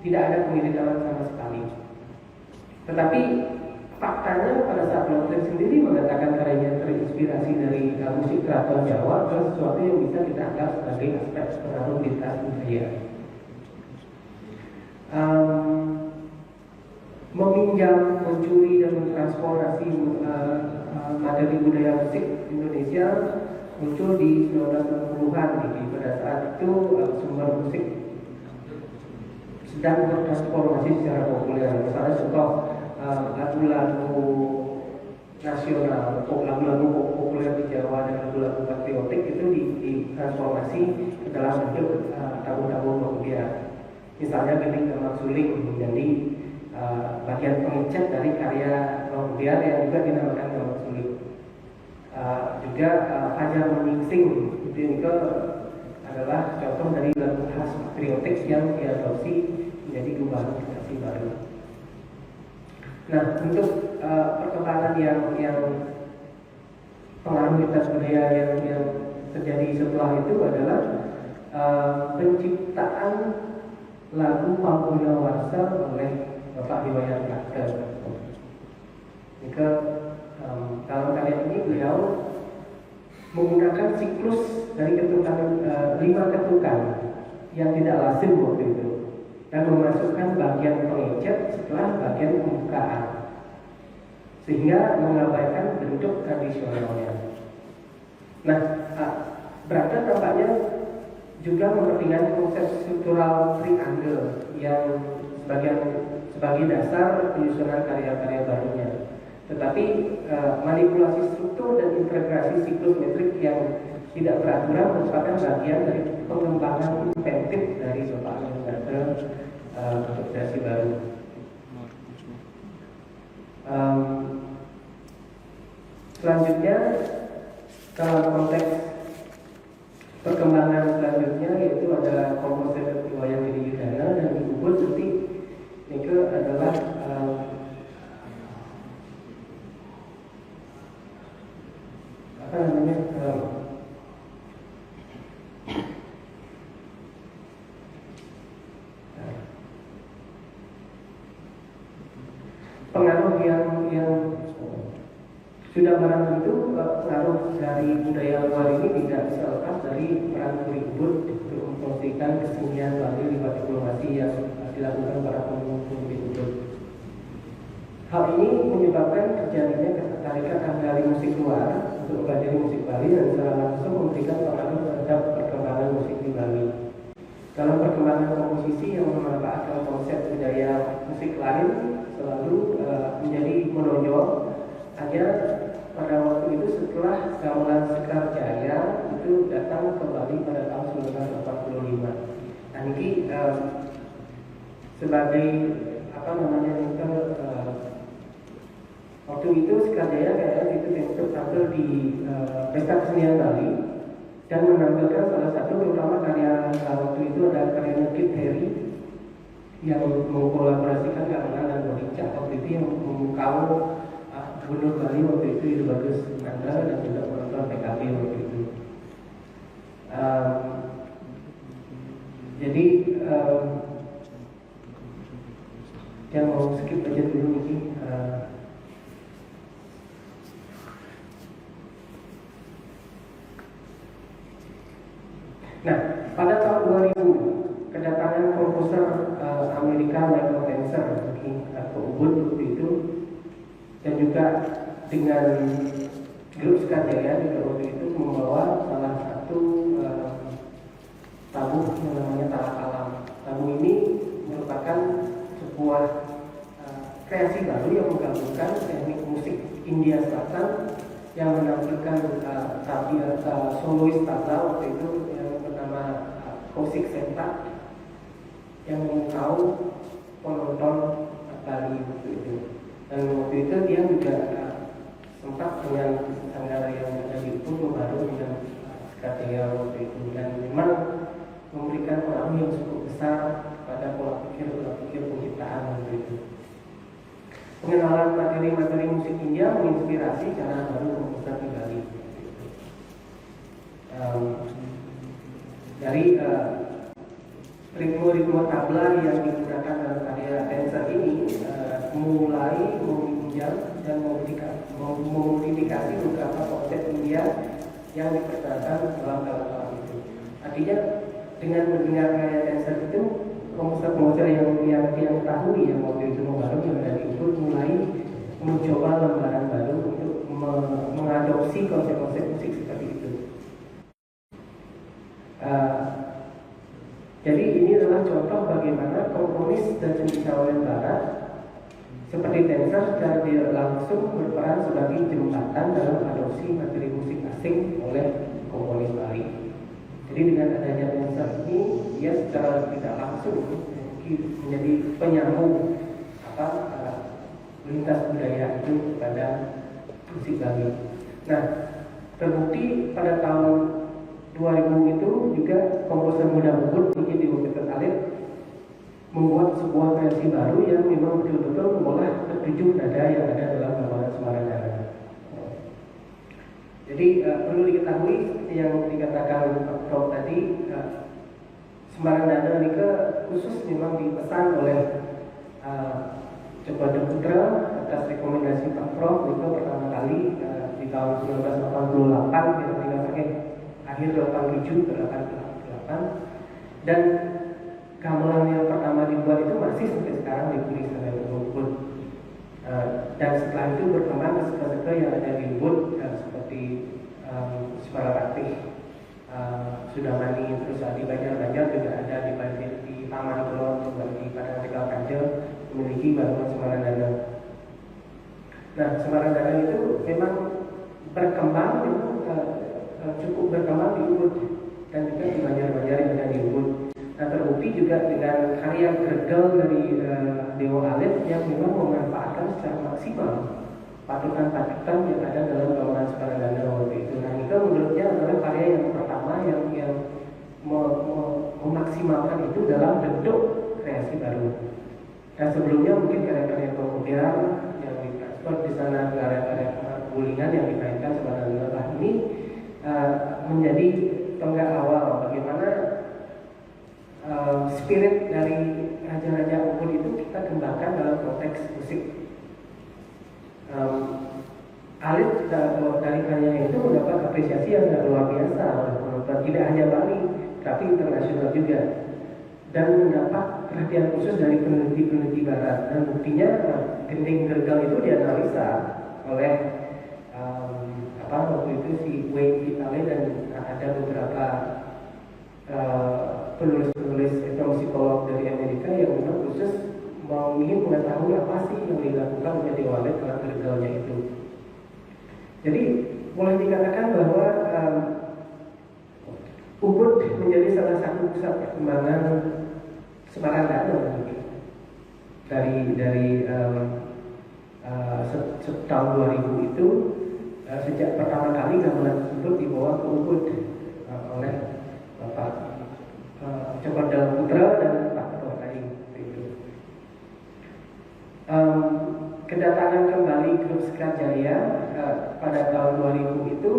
tidak ada kemiliteran sama sekali. Tetapi faktanya pada saat Lautrec sendiri mengatakan karyanya terinspirasi dari musik keraton Jawa, adalah sesuatu yang bisa kita anggap sebagai aspek pengaruh lintas budaya. Meminjam, mencuri dan mentransformasi materi budaya musik Indonesia muncul di 1960-an. Pada saat itu sumber musik sedang bertransformasi secara populer. Misalnya contoh lagu-lagu nasional, lagu-lagu populer di Jawa dan lagu-lagu patriotik itu ditransformasi ke dalam bentuk tabung-tabung kemudian. Misalnya Gending Gamak Suling menjadi bagian pengecat dari karya kemudian yang juga dinamakan Gamak Suling. Juga Fajar Menyingsing itu adalah contoh dari lagu khas patriotik yang diadopsi menjadi gubahan generasi baru. Nah, untuk perkembangan yang pengaruh lintas budaya yang terjadi setelah itu adalah penciptaan lagu Pampuna Warsa oleh Bapak Iwayan Kakter. Jika dalam karya ini beliau menggunakan siklus dari ketukan 5 ketukan yang tidak lazim waktu itu dan memasukkan bagian pengecat setelah bagian pembukaan sehingga mengabaikan bentuk tradisionalnya. Nah, Brother tampaknya juga mempertimbangkan konsep struktural triangle yang sebagai dasar penyusunan karya-karya barunya. Tetapi manipulasi struktur dan integrasi siklus metrik yang tidak beraturan merupakan bagian dari pengembangan inventif dari Bapak Brother untuk kreasi baru. Selanjutnya dalam konteks perkembangan selanjutnya yaitu ada komposer Iwayan Widi Yudana dan Ibu Bud seperti ini adalah pengaruh yang sudah barang tentu pengaruh dari budaya luar ini tidak bisa lepas dari peran Ibu untuk mempromosikan kesenian Bali lewat diplomasi yang dilakukan para pemimpin Ibu. Hal ini menyebabkan terjadinya ketertarikan ahli musik luar untuk mempelajari musik Bali dan secara langsung memberikan pengaruh terhadap perkembangan musik di Bali. Dalam perkembangan komposisi yang memanfaatkan konsep budaya musik lain selalu menjadi menonjol. Hanya pada waktu itu setelah gamelan Sekar Jaya itu datang kembali pada tahun 1945. Nah ini sebagai waktu itu Sekar Jaya kayaknya itu untuk tampil di Pesta Kesenian Bali dan menampilkan salah satu terutama karya waktu itu ada karyanya Kit Harry yang mengkolaborasikan gamelan dan Boricak waktu itu yang memukau Gubernur Bali waktu itu Bagus Nanda dan juga penonton PKB waktu itu. Jadi yang mau skip aja dulu ini. Nah, pada tahun 2000 kedatangan komposer Amerika Michael Tenser ke Ubud waktu itu dan juga dengan grup Sekar Jaya juga waktu itu membawa salah satu tabuh yang namanya Talak Alam. Tabuh ini merupakan sebuah kreasi baru yang menggabungkan teknik musik India Selatan yang menampilkan solois tabla waktu itu yang bernama Kosik Senta yang memukau penonton Bali waktu itu. Dan waktu itu dia juga sempat dengan Sanggara yang ada di Ubud baru dengan Sekar Jaya waktu itu dan memang memberikan pengaruh yang cukup besar pada pola pikir penciptaan waktu itu. Pengenalan materi-materi musik India menginspirasi cara baru komposer di Bali. Dari ritme-ritme tabla yang digunakan dalam karya dancer ini mulai meminjam dan memodifikasi beberapa konsep India yang diperkenalkan dalam kalam itu. Artinya dengan mendengar karya dancer itu, komposer-komposer yang tahu yang waktu itu baru yang dari itu mulai mencoba lembaran baru untuk mengadopsi konsep-konsep musik seperti itu. Jadi ini adalah contoh bagaimana komponis dan cendekiawan Barat seperti dancer secara tidak langsung berperan sebagai jembatan dalam adopsi materi musik asing oleh komponis Bali. Jadi dengan adanya dancer ini, dia secara tidak langsung menjadi penyambung lintas budaya itu kepada musik Bali. Nah, terbukti pada tahun 2000 itu juga komposer muda Ubud ingin diwujudkan Alif membuat sebuah versi baru yang memang betul-betul mengolah ketujuh nada yang ada dalam gamelan Semaradana. Jadi perlu diketahui seperti yang dikatakan Prof tadi, Semaradana ini khusus memang dipesan oleh Coba Putra atas rekomendasi Pak Prof itu pertama kali di tahun 1988 ketika akhir 87 ke 88, dan gamelan yang pertama dibuat itu masih sampai sekarang ditulis oleh Ubud. Dan setelah itu berkembang ke suka-suka yang ada di Ubud seperti Suara Ratih, Sudamani, terus di Banjar-Banjar juga ada di Taman Kelon, di Padang Tegal Kancil memiliki gamelan Semaradana. Nah, Semaradana itu memang berkembang, cukup berkembang di Ubud dan juga di Banjar-Banjar yang ada di Ubud. Nah, terbukti juga dengan karya Gregel dari Dewa Alit yang memang memanfaatkan secara maksimal patutan-patutan yang ada dalam gamelan Semaradana waktu itu. Nah, itu menurutnya adalah karya yang pertama yang memaksimalkan itu dalam bentuk kreasi baru. Dan sebelumnya mungkin karya-karya kemudian yang ditransfer di sana, karya-karya gulingan yang dikaitkan Semaradana ini menjadi tonggak awal bagaimana spirit dari raja-raja Ubud itu kita kembangkan dalam konteks musik. Alit dari karyanya itu mendapat apresiasi yang sangat luar biasa oleh penonton, tidak hanya Bali tapi internasional juga, dan mendapat perhatian khusus dari peneliti-peneliti Barat. Dan buktinya gending Gregel itu dianalisa oleh waktu itu si Wayne Vitale dan ada beberapa penulis-penulis etnomusikolog dari Amerika yang memang khusus ingin mengetahui apa sih yang dilakukan oleh Dewa Alit dalam Gregelnya itu. Jadi boleh dikatakan bahwa Ubud menjadi salah satu pusat perkembangan Semaradana dari tahun 2000 itu. Sejak pertama kali gamelan tersebut dibawa ke Ubud oleh Bapak Coba Putra dan Pak Ketua tadi. Kedatangan kembali grup Sekar Jaya pada tahun 2000 itu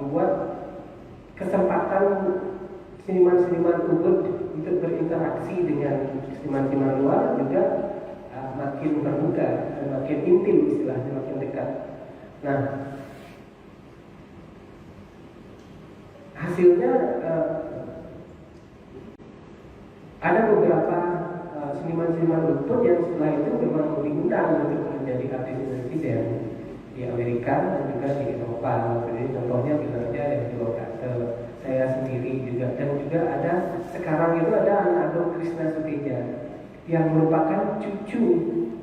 membuat kesempatan seniman-seniman Ubud untuk berinteraksi dengan seniman-seniman luar juga makin terbuka dan makin intim, istilahnya makin dekat. Nah, hasilnya ada beberapa seniman-seniman Ubud yang setelah itu memang diundang untuk menjadi artis residen di Amerika dan juga di Eropa. Jadi contohnya misalnya yang di Lokate, saya sendiri juga, dan juga ada sekarang itu ada anak Agung Krishna Suteja yang merupakan cucu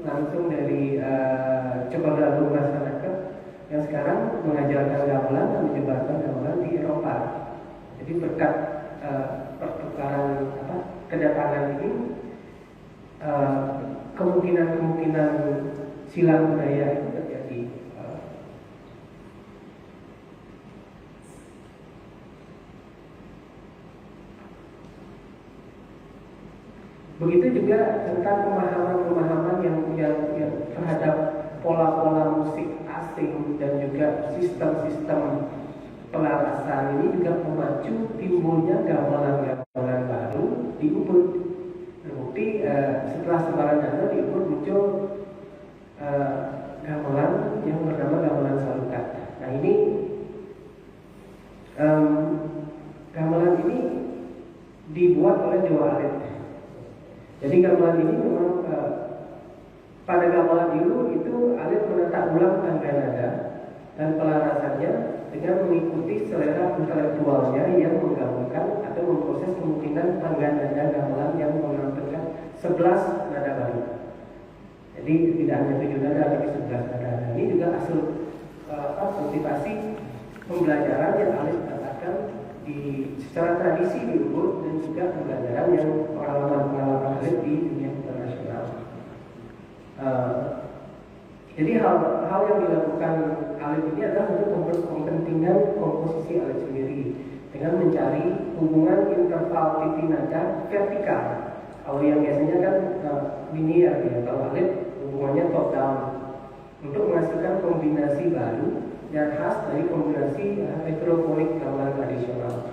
langsung dari Coba Agung Masyarakat yang sekarang mengajarkan gamelan dan menyebarkan gamelan di Eropa. Jadi berkat pertukaran kedatangan ini, kemungkinan silang budaya itu terjadi. Begitu juga tentang pemahaman yang terhadap pola-pola musik asing dan juga sistem-sistem pelarasan ini juga memacu timbulnya gamelan-gamelan baru di Ubud. Ubud. Terbukti setelah sebaran dana di Ubud muncul gamelan yang bernama gamelan Salukat. Nah ini gamelan ini dibuat oleh Dewa Alit. Jadi gamelan ini memang pada gamelan dulu itu Alit menata ulang tangga nada dan pelarasannya dengan mengikuti selera intelektualnya yang menggabungkan atau memproses kemungkinan tangga nada gamelan yang menampilkan 11 nada baru. Jadi tidak hanya 7 nada tapi 11 nada. Ini juga hasil kultivasi pembelajaran yang Alit katakan secara tradisi di Ubud dan juga pembelajaran yang pengalaman Alit di dunia internasional. Jadi hal yang dilakukan Alit ini adalah untuk kepentingan komposisi Alit sendiri dengan mencari hubungan interval titik nada vertikal. Kalau yang biasanya kan linear ya, kalau Alit hubungannya top down untuk menghasilkan kombinasi baru yang khas dari kombinasi heterofonik gamelan tradisional.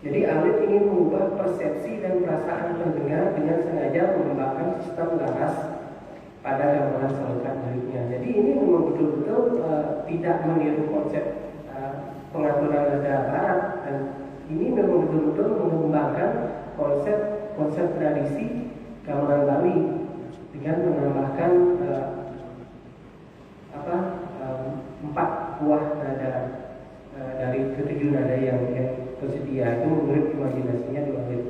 Jadi Alit ingin mengubah persepsi dan perasaan pendengar dengan sengaja mengembangkan sistem laras pada gamelan Salukat berikutnya. Jadi ini memang betul-betul tidak meniru konsep pengaturan nada barat, dan ini memang betul-betul mengembangkan konsep tradisi gamelan Bali dengan menambahkan 4 buah nada dari ke-7 nada yang tersedia. Itu menurut imajinasinya Dewa Alit.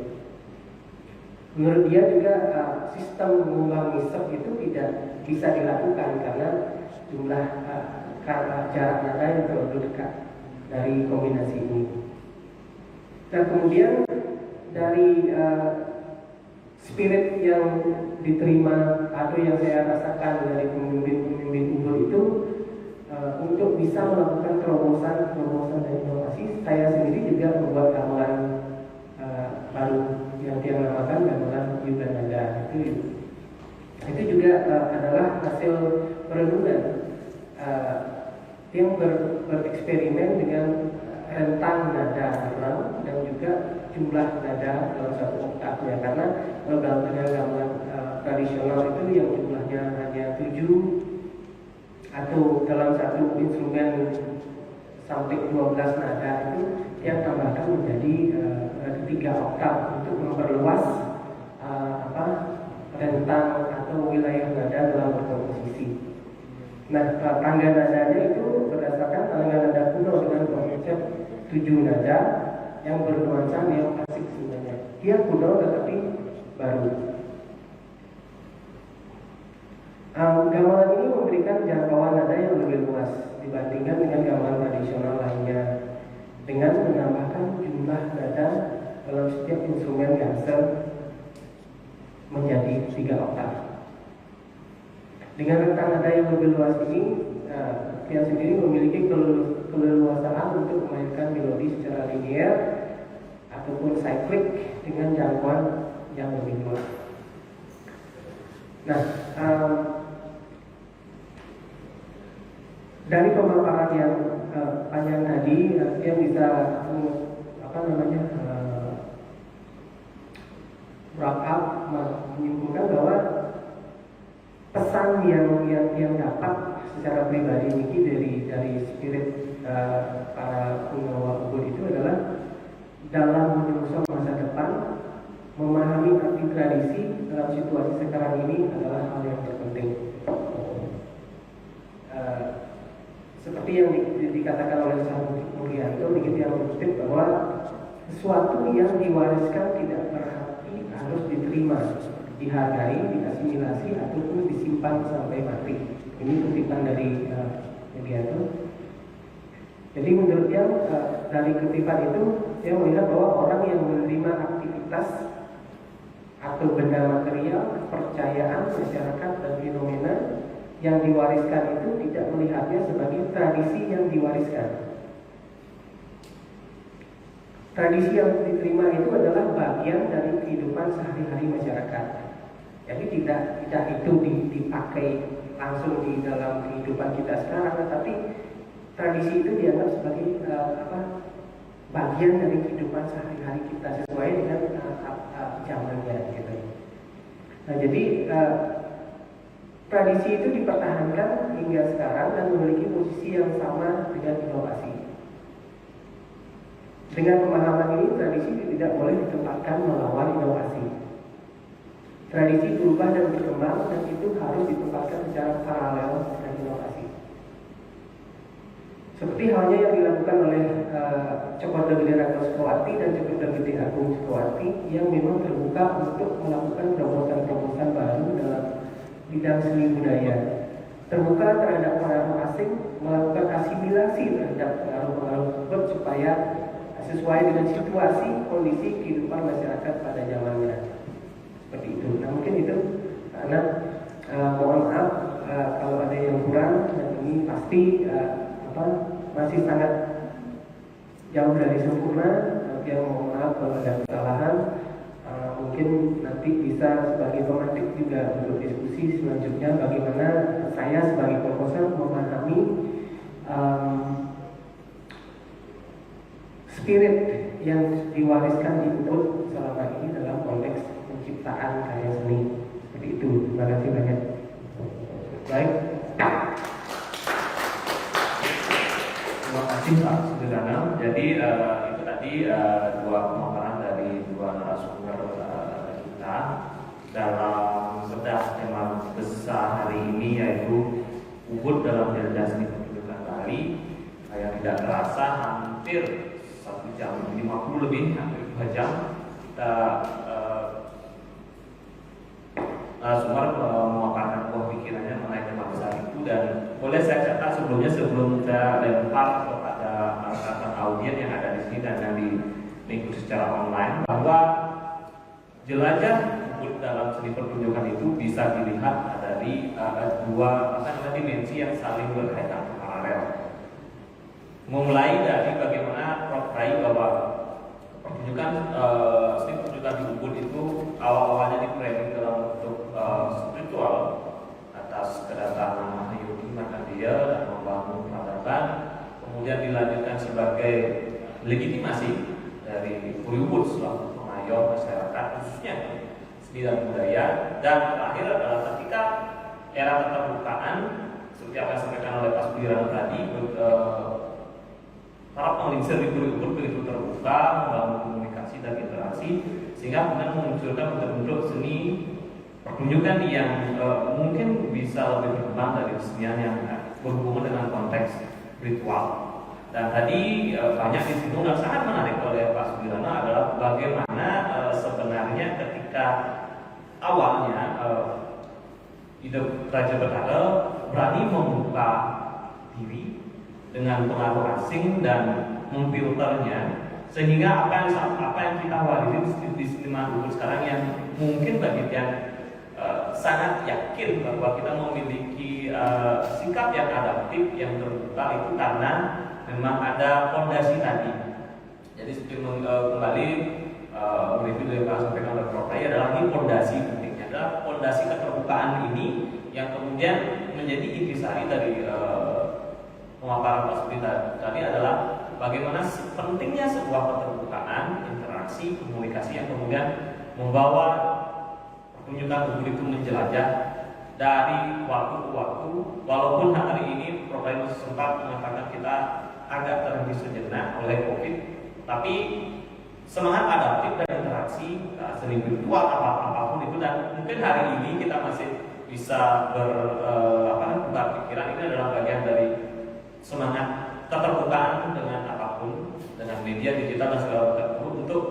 Menurut dia juga sistem mengembang nisab itu tidak bisa dilakukan karena jumlah jarak nada yang terlalu dekat dari kombinasi ini. Nah kemudian dari spirit yang diterima atau yang saya rasakan dari pemimpin Ubud itu untuk bisa melakukan terobosan dan inovasi, saya sendiri juga membuat gamelan baru yang dia namakan gamelan Yuga Nada. Itu juga adalah hasil perenungan yang bereksperimen dengan rentang nada ulang dan juga jumlah nada dalam satu oktavnya, karena dengan gamelan tradisional itu yang jumlahnya hanya 7 atau dalam satu instrumen sampai 12 nada itu yang tambahkan menjadi 3 oktav untuk memperluas rentang atau wilayah nada dalam berkomposisi. Nah, tangga nadanya itu berdasarkan tangga nada kuno dengan konsep 7 nada yang bernuansa neoklasik sebenarnya. Dia kuno tetapi baru. Gamelan ini memberikan jangkauan nada yang lebih luas dibandingkan dengan gamelan tradisional lainnya, dengan menambahkan jumlah nada dalam setiap instrumen ganser menjadi 3 oktav. Dengan rentang nada yang lebih luas ini, dia sendiri memiliki keleluasaan untuk memainkan melodi secara linear ataupun cyclic dengan jangkauan yang lebih luas. Nah, dari pemaparan yang panjang tadi, dia bisa wrap up, menyimpulkan bahwa pesan yang dapat secara pribadi Niki dari spirit para penggawa Ubud itu adalah dalam menyongsong masa depan, memahami arti tradisi dalam situasi sekarang ini adalah hal yang terpenting. Seperti yang dikatakan oleh Sahabat Mulyanto, begitu yang mengutip bahwa sesuatu yang diwariskan tidak berarti harus diterima, dihargai, diasimilasi ataupun disimpan sampai mati. Ini kutipan dari Mulyanto. Jadi menurut dia dari kutipan itu dia melihat bahwa orang yang menerima aktivitas atau benda material, kepercayaan masyarakat dan fenomena yang diwariskan itu tidak melihatnya sebagai tradisi yang diwariskan. Tradisi yang diterima itu adalah bagian dari kehidupan sehari-hari masyarakat. Jadi tidak itu dipakai langsung di dalam kehidupan kita sekarang, tetapi tradisi itu dianggap sebagai bagian dari kehidupan sehari-hari kita sesuai sesuai dengan zamannya gitu. Nah jadi tradisi itu dipertahankan hingga sekarang dan memiliki posisi yang sama dengan inovasi. Dengan pemahaman ini, tradisi tidak boleh ditempatkan melawan inovasi. Tradisi berubah dan berkembang, dan itu harus ditempatkan secara paralel dengan inovasi. Seperti halnya yang dilakukan oleh Cokorda Gede Ragil Sukawati dan Cokorda Gede Agung Sukawati yang memang terbuka untuk melakukan terobosan-terobosan baru dalam bidang seni budaya, terbuka terhadap pengaruh asing, melakukan asimilasi terhadap pengaruh-pengaruh tersebut supaya sesuai dengan situasi kondisi kehidupan masyarakat pada zamannya. Seperti itu. Nah mungkin itu karena mohon maaf kalau ada yang kurang, dan ini pasti masih sangat jauh dari sempurna. Yang mohon maaf kalau ada kesalahan. Mungkin nanti bisa sebagai pemantik juga untuk diskusi selanjutnya bagaimana saya sebagai proposer memahami spirit yang diwariskan di Ubud selama ini dalam konteks penciptaan karya seni. Seperti itu. Terima kasih banyak. Baik. Terima kasih Pak Sudirana. Jadi itu tadi dua pemaparan dari dua narasumber kita dalam bedah tema besar hari ini, yaitu Ubud dalam jelajah seni pertunjukan Bali. Yang tidak terasa hampir 1 jam 50 lebih, hampir 2 jam kita narasumber memaparkan buah pikirannya mengenai tema besar itu. Dan boleh saya catat sebelumnya, sebelum saya lempar kepada rekan audien yang ada di sini dan yang mengikuti secara online, bahwa jelajah Ubud dalam seni pertunjukan itu bisa dilihat dari dua dimensi yang saling berkaitan paralel. Memulai dari bagaimana Prof. Rai bahwa pertunjukan seni pertunjukan di Ubud itu awal-awalnya di-framing dalam bentuk spiritual atas kedatangan Mahyudi Markandeya dan membangun peradaban, kemudian dilanjutkan sebagai legitimasi dari Ubud selaku pengayom masyarakat khususnya seni dan budaya, dan terakhir adalah ketika era keterbukaan seperti apa yang disampaikan oleh Pak Sudirana tadi, para peneliti di Ubud begitu terbuka, membangun komunikasi dan interaksi, sehingga kemudian memunculkan bentuk-bentuk seni pertunjukan yang mungkin bisa lebih berkembang dari kesenian yang berhubungan dengan konteks ritual. Dan tadi banyak disinggung dan sangat menarik oleh Pak Sudirana adalah bagaimana sebenarnya ketika awalnya ide Raja Betara berani membuka diri dengan pengaruh asing dan memfilternya, sehingga apa yang kita warisi di seniman Ubud sekarang yang mungkin bagi yang sangat yakin bahwa kita memiliki sikap yang adaptif, yang terbuka, itu karena memang ada fondasi tadi. Jadi kembali mereview dari Pak sampaikan oleh Prof. Rai adalah ini fondasi pentingnya, adalah fondasi keterbukaan ini yang kemudian menjadi intisari dari pemaparan Pak Sudi tadi adalah bagaimana pentingnya sebuah keterbukaan, interaksi, komunikasi yang kemudian membawa pertunjukan Ubud itu menjelajah dari waktu ke waktu. Walaupun hari ini Prof. Rai sempat mengatakan kita agak terhenti sejenak oleh COVID, tapi semangat adaptif dan interaksi seni virtual apapun itu, dan mungkin hari ini kita masih bisa bertukar pikiran. Ini adalah bagian dari semangat keterbukaan dengan apapun, dengan media digital dan segala macam, untuk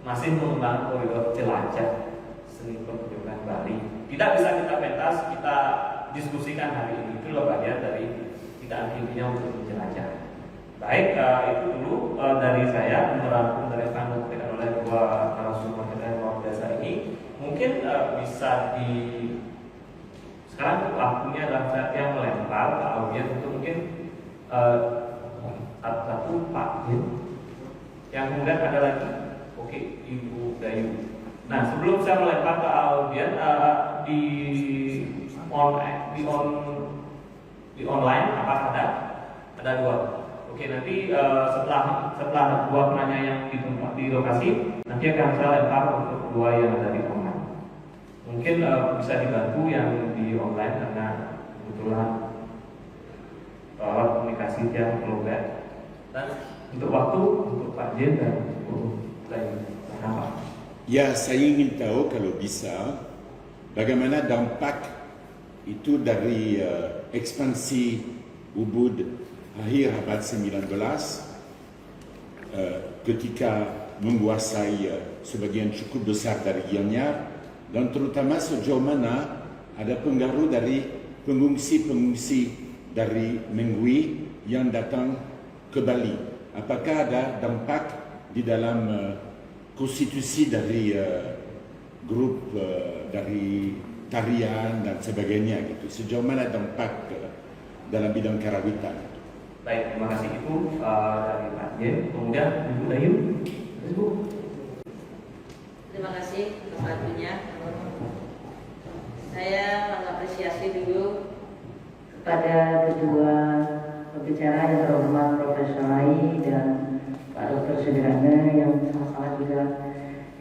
masih mengembangkan koridor jelajah seni pertunjukan Bali. Tidak bisa kita pentas, kita diskusikan hari ini. Itu bagian dari kita intinya untuk menjelajah. Baik, itu dulu dari saya, merangkum dari apa yang disampaikan oleh dua narasumber kita yang luar biasa ini. Mungkin bisa sekarang waktunya adalah saat yang melempar ke audiens untuk mungkin satu Pak yang kemudian ada lagi, oke, Ibu Dayu. Nah, sebelum saya melempar ke audiens di online apakah ada dua Oke, nanti setelah dua penanya yang di tempat di lokasi, nanti akan saya lempar untuk dua yang ada di online. Mungkin bisa dibantu yang di online karena kebetulan alat komunikasi yang lowbat. Dan untuk waktu untuk Pak Jen dan untuk lain apa? Ya, saya ingin tahu kalau bisa bagaimana dampak itu dari ekspansi Ubud akhir abad 19 ketika menguasai sebagian cukup besar dari Gianyar, dan terutama sejauh mana ada pengaruh dari pengungsi-pengungsi dari Mengwi yang datang ke Bali. Apakah ada dampak di dalam konstitusi dari grup dari tarian dan sebagainya gitu? Sejauh mana dampak dalam bidang karawitan? Baik, terima kasih Ibu dari Pak Jen. Kemudian Ibu Dayu. Ibu. Terima kasih untuk waktunya. Saya mengapresiasi dulu kepada kedua pembicara yang terhormat Profesor Rai dan Pak Dr. Sudirana yang sama-sama juga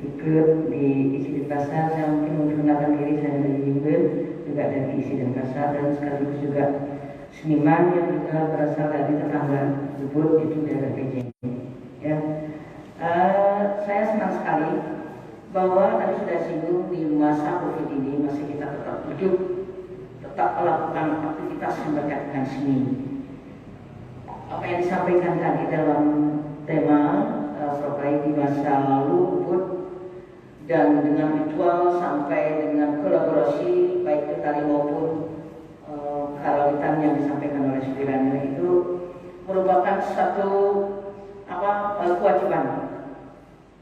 ikut di isi Denpasar. Saya mungkin memperkenalkan diri, saya dari Jimber, juga dari isi Denpasar, dan sekaligus juga seniman yang juga berasal dari tetangga Ubud, itu daerah Kejeng. Ya, saya senang sekali bahwa tadi sudah singgung di masa COVID ini masih kita tetap hidup, tetap melakukan aktivitas yang berkaitan dengan seni. Apa yang disampaikan tadi dalam tema terkait di masa lalu Ubud dan dengan ritual sampai dengan kolaborasi baik tari maupun karawitan yang disampaikan oleh Sudirana itu merupakan satu kewajiban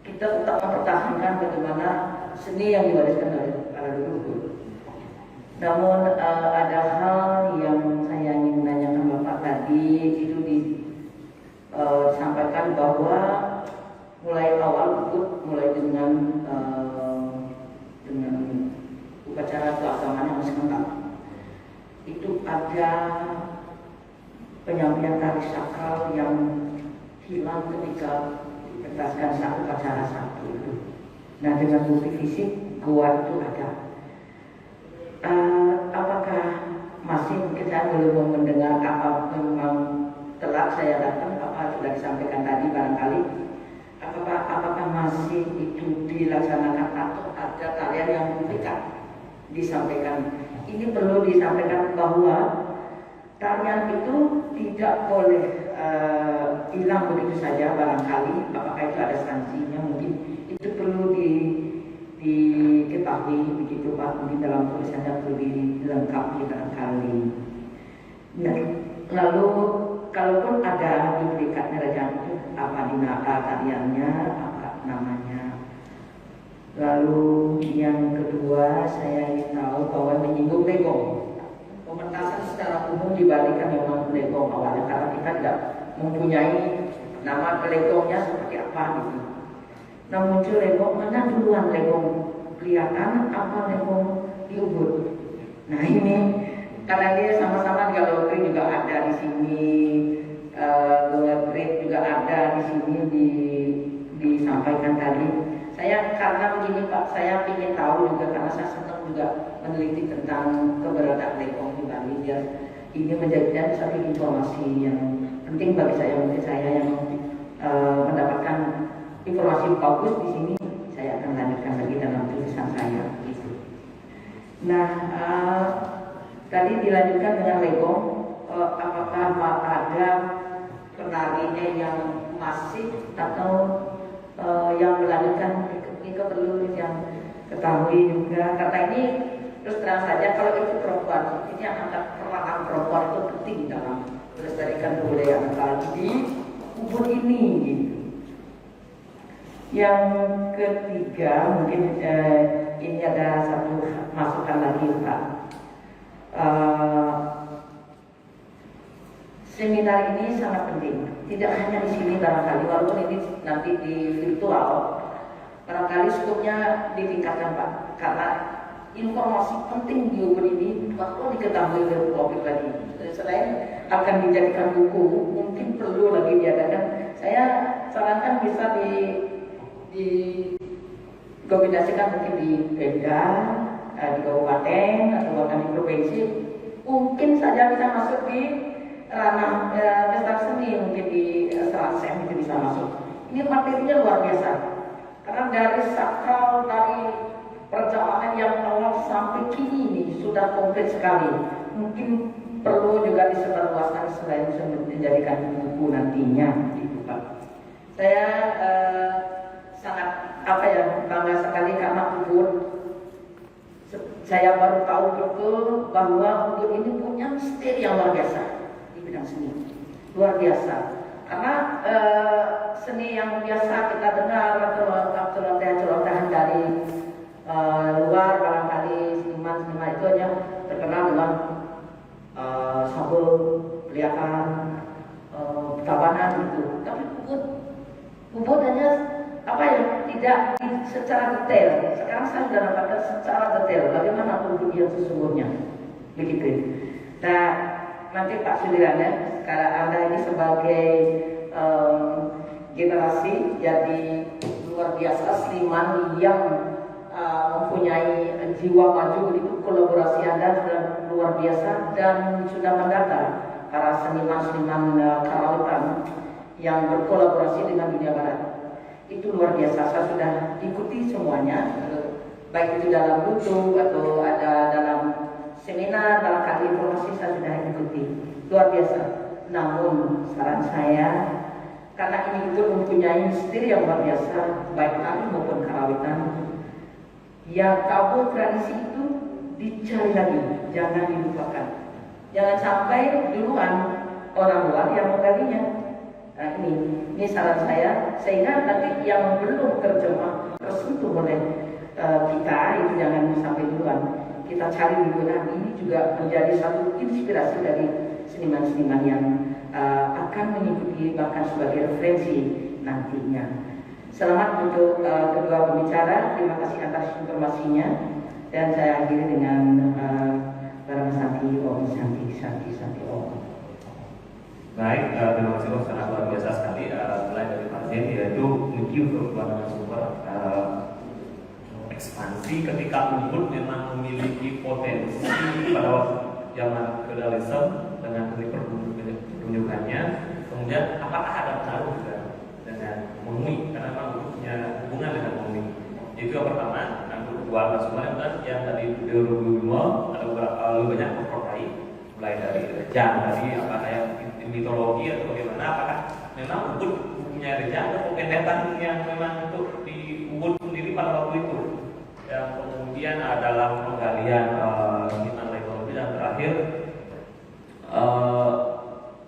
kita tetap mempertahankan bagaimana seni yang diwariskan oleh para leluhur. Namun ada hal yang saya ingin menanyakan Bapak tadi, itu disampaikan bahwa mulai awal Ubud mulai dengan upacara keagamaan yang serentak itu ada penyampaian tari sakral yang hilang ketika dipentaskan saat upacara satu itu. Nah, dengan bukti fisik goa itu ada. Apakah masih mungkin saya belum mendengar apa memang telat saya datang apa sudah disampaikan tadi barangkali apakah masih itu dilaksanakan atau ada tarian yang duplikat disampaikan. Ini perlu disampaikan bahwa tarian itu tidak boleh hilang begitu saja barangkali. Apakah itu ada sanksinya? Mungkin itu perlu diketahui begitu Pak. Mungkin dalam tulisannya perlu dilengkapi barangkali. Nah, lalu kalaupun ada duplikat nerajan itu apa tariannya, apa namanya? Lalu yang kedua saya ingin tahu bahwa menyinggung legong. Pementasan secara umum di Bali kan memang legong awalnya karena kita tidak mempunyai nama legongnya seperti apa gitu. Nah, muncul legong, mana duluan legong kelihatan apa legong di Ubud. Nah, ini karena dia sama-sama galeri juga ada di sini, galeri juga ada di sini disampaikan tadi. Saya karena begini Pak, saya ingin tahu juga karena saya senang juga meneliti tentang keberadaan legong di Bali. Ini menjadikan satu informasi yang penting bagi saya. Mungkin saya yang mendapatkan informasi bagus di sini, saya akan lanjutkan lagi dalam tulisan saya. Gitu. Nah, tadi dilanjutkan dengan legong. Apakah ada penarinya yang masih atau yang melanjutkan? Itu perlu yang ketahui juga karena ini terus terang saja kalau itu perempuan ini angkat peranan perempuan itu penting dalam melestarikan kebudayaan Bali di Ubud ini gitu. Yang ketiga mungkin ini ada satu masukan lagi Pak. Seminar ini sangat penting. Tidak hanya di sini barangkali, walaupun ini nanti di virtual, barangkali skopnya ditingkatkan Pak. Karena informasi penting di Ubud ini bakal diketahui oleh publik tadi. Selain akan dijadikan buku, mungkin perlu lagi diadakan. Saya sarankan bisa dikombinasikan mungkin di Pemda, di kabupaten atau bahkan di provinsi. Mungkin saja bisa masuk di ranah pesta seni, mungkin di Serasen itu bisa masuk. Ini materinya luar biasa, karena dari sakral, dari perjalanan yang awal sampai kini ini sudah komplit sekali. Mungkin perlu juga disebarluaskan selain menjadikan buku nantinya gitu Pak. Saya sangat bangga sekali karena Ubud. Saya baru tahu betul bahwa Ubud ini punya misteri yang luar biasa di bidang seni, luar biasa. Karena seni yang biasa kita dengar atau celotehan dari luar, barangkali seniman itu hanya terkenal dengan sabun, peliakan, tabanan gitu. Tapi Ubud hanya tidak secara detail. Sekarang saya sudah dapatkan secara detail bagaimana Ubud yang sesungguhnya, begitu. Nah, nanti Pak Sudirana, sekarang Anda ini sebagai generasi jadi luar biasa seniman yang mempunyai jiwa maju, itu kolaborasi Anda sudah luar biasa dan sudah mendata para seniman-seniman karawitan yang berkolaborasi dengan dunia barat. Itu luar biasa, saya sudah ikuti semuanya, baik itu dalam YouTube atau ada dalam seminar, barangkali informasi saya sudah ikuti, luar biasa. Namun saran saya, karena ini itu mempunyai misteri yang luar biasa, baik kami maupun karawitan, yang kabur tradisi itu dicari lagi, jangan dilupakan. Jangan sampai duluan orang luar yang menggalinya. Nah ini saran saya, sehingga nanti yang belum terjemah, tersentuh oleh kita itu jangan sampai duluan. Kita cari dulu. Nah ini juga menjadi satu inspirasi dari seniman-seniman yang akan mengikuti bahkan sebagai referensi nantinya. Selamat untuk kedua pembicara, terima kasih atas informasinya, dan saya akhiri dengan Barang Santi Om Santi Om. Baik, terima kasih Om, sangat luar biasa sekali. Mulai dari Pak Zen, yaitu menuju ke narasumber ekspansi ketika Ubud memang memiliki potensi pada waktu zaman feudalisme dengan pertunjukannya. Kemudian apakah ada pengaruh juga dengan Monui, karena memang punya hubungan dengan Monui. Itu yang pertama. Yang kedua, narasumber yang tadi Deorubimo ada beberapa lebih banyak memperoleh, mulai dari rejang tadi, apakah yang mitologi atau bagaimana, apakah memang Ubud punya rejang atau pendetan yang memang untuk di Ubud sendiri pada waktu itu. Yang kemudian adalah penggalian seniman teknologi, dan terakhir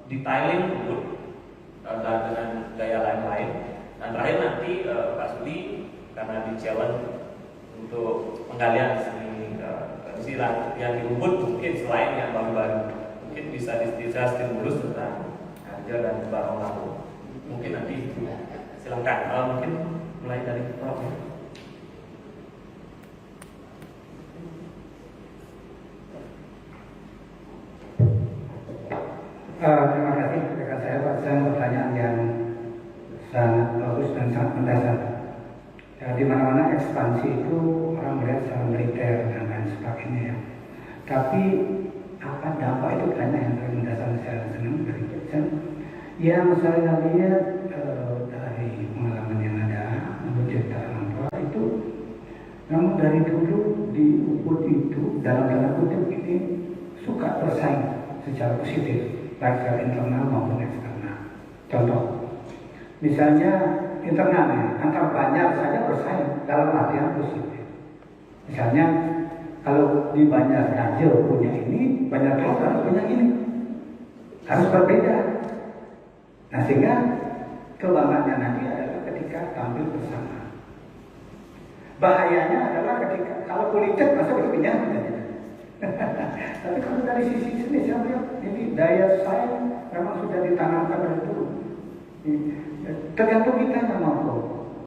detailing Ubud dengan gaya lain-lain. Dan terakhir nanti Pak Sudi, karena di challenge untuk penggalian seni tradisi yang di Ubud, mungkin selain yang baru-baru, mungkin bisa stimulus tentang harga dan barang laku. Mungkin nanti silakan, mungkin mulai dari Prof. Terima kasih rekan saya Pak. Pertanyaan yang sangat bagus dan sangat mendasar. Di mana-mana ekspansi itu orang melihat secara militer dan lain sebagainya ya. Tapi apa dampak itu karena yang paling mendasar saya senang dari Jackson. Yang saya lihat dari pengalaman yang ada, menurut cerita orang tua itu, namun dari dulu di Ubud itu dalam tanda kutip ini suka bersaing secara positif, baik secara internal maupun eksternal. Contoh, misalnya internalnya antar Banjar saja bersaing dalam artian positif. Misalnya kalau di Banjar Raja punya ini, Banjar Kota punya ini, harus berbeda. Nah sehingga kebanggaannya nanti adalah ketika tampil bersama. Bahayanya adalah ketika kalau politik masa berpindah. Tapi kalau dari sisi seni saya lihat ini daya saing memang sudah ditanamkan dari dulu. Tergantung kita yang mampu.